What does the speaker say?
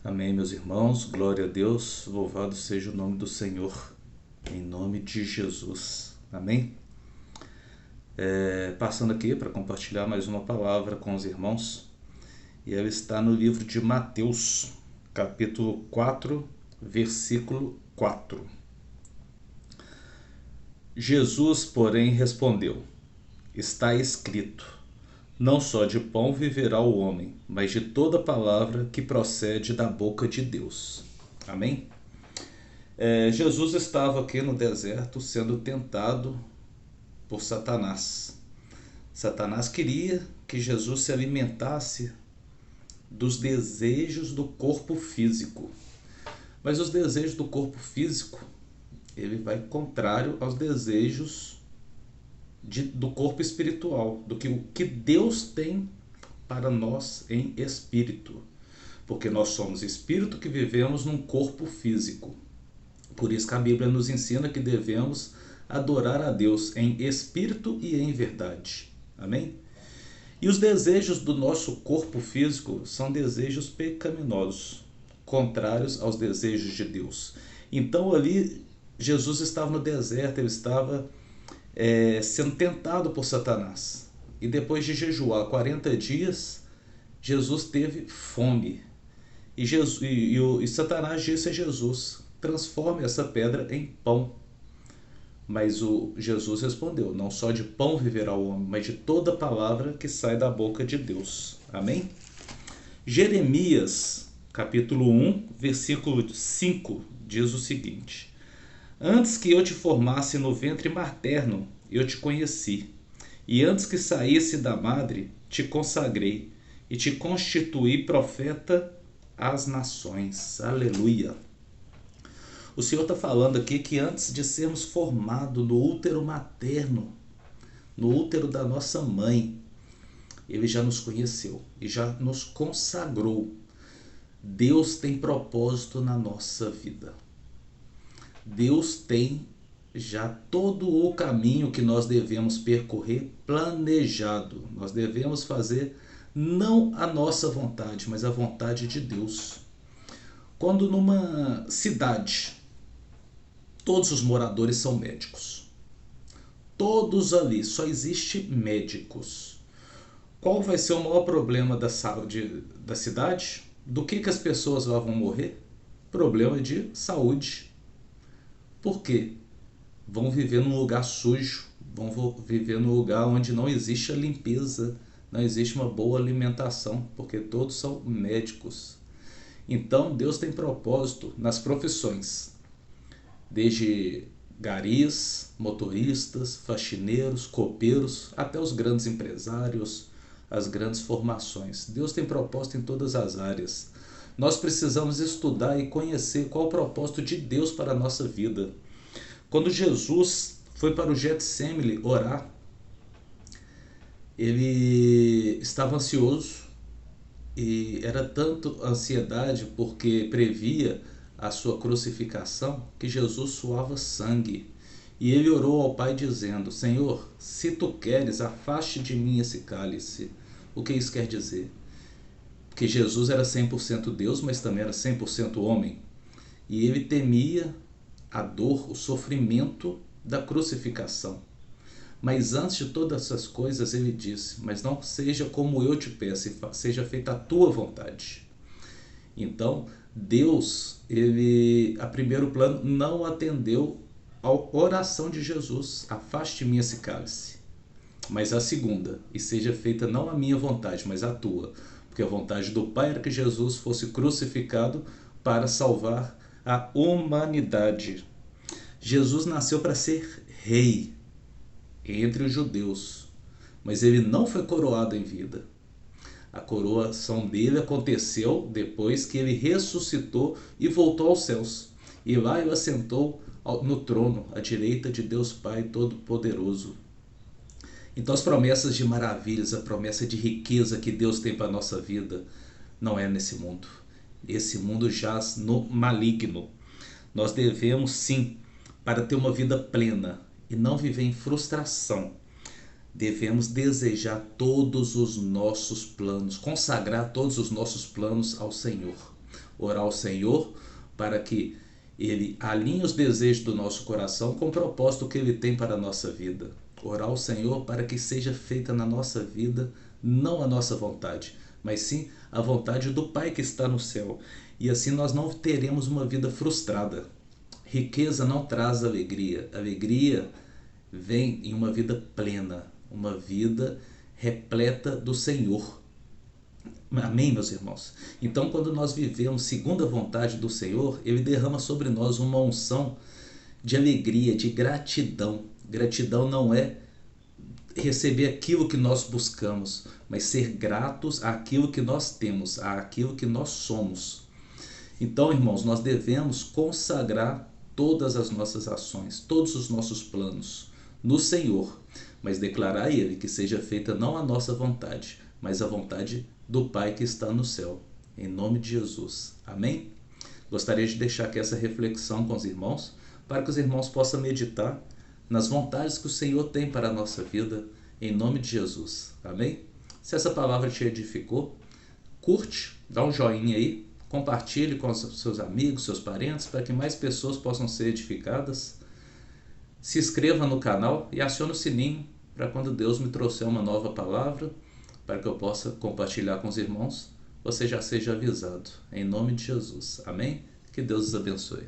Amém, meus irmãos. Glória a Deus. Louvado seja o nome do Senhor. Em nome de Jesus. Amém? Passando aqui para compartilhar mais uma palavra com os irmãos. E ela está no livro de Mateus, capítulo 4, versículo 4. Jesus, porém, respondeu: Está escrito: Não só de pão viverá o homem, mas de toda palavra que procede da boca de Deus. Amém? Jesus estava aqui no deserto sendo tentado por Satanás. Satanás queria que Jesus se alimentasse dos desejos do corpo físico. Mas os desejos do corpo físico, ele vai contrário aos desejos do corpo espiritual, do que o que Deus tem para nós em espírito. Porque nós somos espírito que vivemos num corpo físico. Por isso que a Bíblia nos ensina que devemos adorar a Deus em espírito e em verdade. Amém? E os desejos do nosso corpo físico são desejos pecaminosos, contrários aos desejos de Deus. Então ali Jesus estava no deserto, ele estava sendo tentado por Satanás. E depois de jejuar 40 dias, Jesus teve fome. E Satanás disse a Jesus: transforme essa pedra em pão. Mas Jesus respondeu: não só de pão viverá o homem, mas de toda palavra que sai da boca de Deus. Amém? Jeremias, capítulo 1, versículo 5, diz o seguinte: Antes que eu te formasse no ventre materno, eu te conheci. E antes que saísse da madre, te consagrei e te constituí profeta às nações. Aleluia! O Senhor está falando aqui que antes de sermos formados no útero materno, no útero da nossa mãe, Ele já nos conheceu e já nos consagrou. Deus tem propósito na nossa vida. Deus tem já todo o caminho que nós devemos percorrer planejado. Nós devemos fazer não a nossa vontade, mas a vontade de Deus. Quando numa cidade todos os moradores são médicos, todos ali, só existe médicos, qual vai ser o maior problema da saúde da cidade? Do que as pessoas lá vão morrer? Problema de saúde. Por quê? Vão viver num lugar sujo, vão viver num lugar onde não existe a limpeza, não existe uma boa alimentação, porque todos são médicos. Então Deus tem propósito nas profissões, desde garis, motoristas, faxineiros, copeiros, até os grandes empresários, as grandes formações. Deus tem propósito em todas as áreas. Nós precisamos estudar e conhecer qual é o propósito de Deus para a nossa vida. Quando Jesus foi para o Getsemane orar, ele estava ansioso e era tanto ansiedade porque previa a sua crucificação que Jesus suava sangue. E ele orou ao Pai dizendo: Senhor, se tu queres, afaste de mim esse cálice. O que isso quer dizer? Porque Jesus era 100% Deus, mas também era 100% homem. E ele temia a dor, o sofrimento da crucificação. Mas antes de todas essas coisas ele disse: mas não seja como eu te peço, seja feita a tua vontade. Então Deus, ele a primeiro plano não atendeu a oração de Jesus: afaste de mim esse cálice. Mas a segunda: e seja feita não a minha vontade, mas a tua. Porque a vontade do Pai era que Jesus fosse crucificado para salvar a humanidade. Jesus nasceu para ser rei entre os judeus, mas ele não foi coroado em vida. A coroação dele aconteceu depois que ele ressuscitou e voltou aos céus. E lá ele assentou no trono, à direita de Deus Pai Todo-Poderoso. Então as promessas de maravilhas, a promessa de riqueza que Deus tem para a nossa vida, não é nesse mundo. Esse mundo jaz no maligno. Nós devemos sim, para ter uma vida plena e não viver em frustração, devemos desejar todos os nossos planos, consagrar todos os nossos planos ao Senhor. Orar ao Senhor para que Ele alinhe os desejos do nosso coração com o propósito que Ele tem para a nossa vida. Orar ao Senhor para que seja feita na nossa vida não a nossa vontade, mas sim a vontade do Pai que está no céu. E assim nós não teremos uma vida frustrada. Riqueza não traz alegria. Alegria vem em uma vida plena, uma vida repleta do Senhor. Amém, meus irmãos? Então, quando nós vivemos segundo a vontade do Senhor, Ele derrama sobre nós uma unção de alegria, de gratidão. Gratidão não é receber aquilo que nós buscamos, mas ser gratos àquilo que nós temos, àquilo que nós somos. Então, irmãos, nós devemos consagrar todas as nossas ações, todos os nossos planos no Senhor, mas declarar a Ele que seja feita não a nossa vontade, mas a vontade do Pai que está no céu. Em nome de Jesus. Amém? Gostaria de deixar aqui essa reflexão com os irmãos, para que os irmãos possam meditar nas vontades que o Senhor tem para a nossa vida, em nome de Jesus. Amém? Se essa palavra te edificou, curte, dá um joinha aí, compartilhe com os seus amigos, seus parentes, para que mais pessoas possam ser edificadas. Se inscreva no canal e acione o sininho para quando Deus me trouxer uma nova palavra, para que eu possa compartilhar com os irmãos, você já seja avisado. Em nome de Jesus. Amém? Que Deus os abençoe.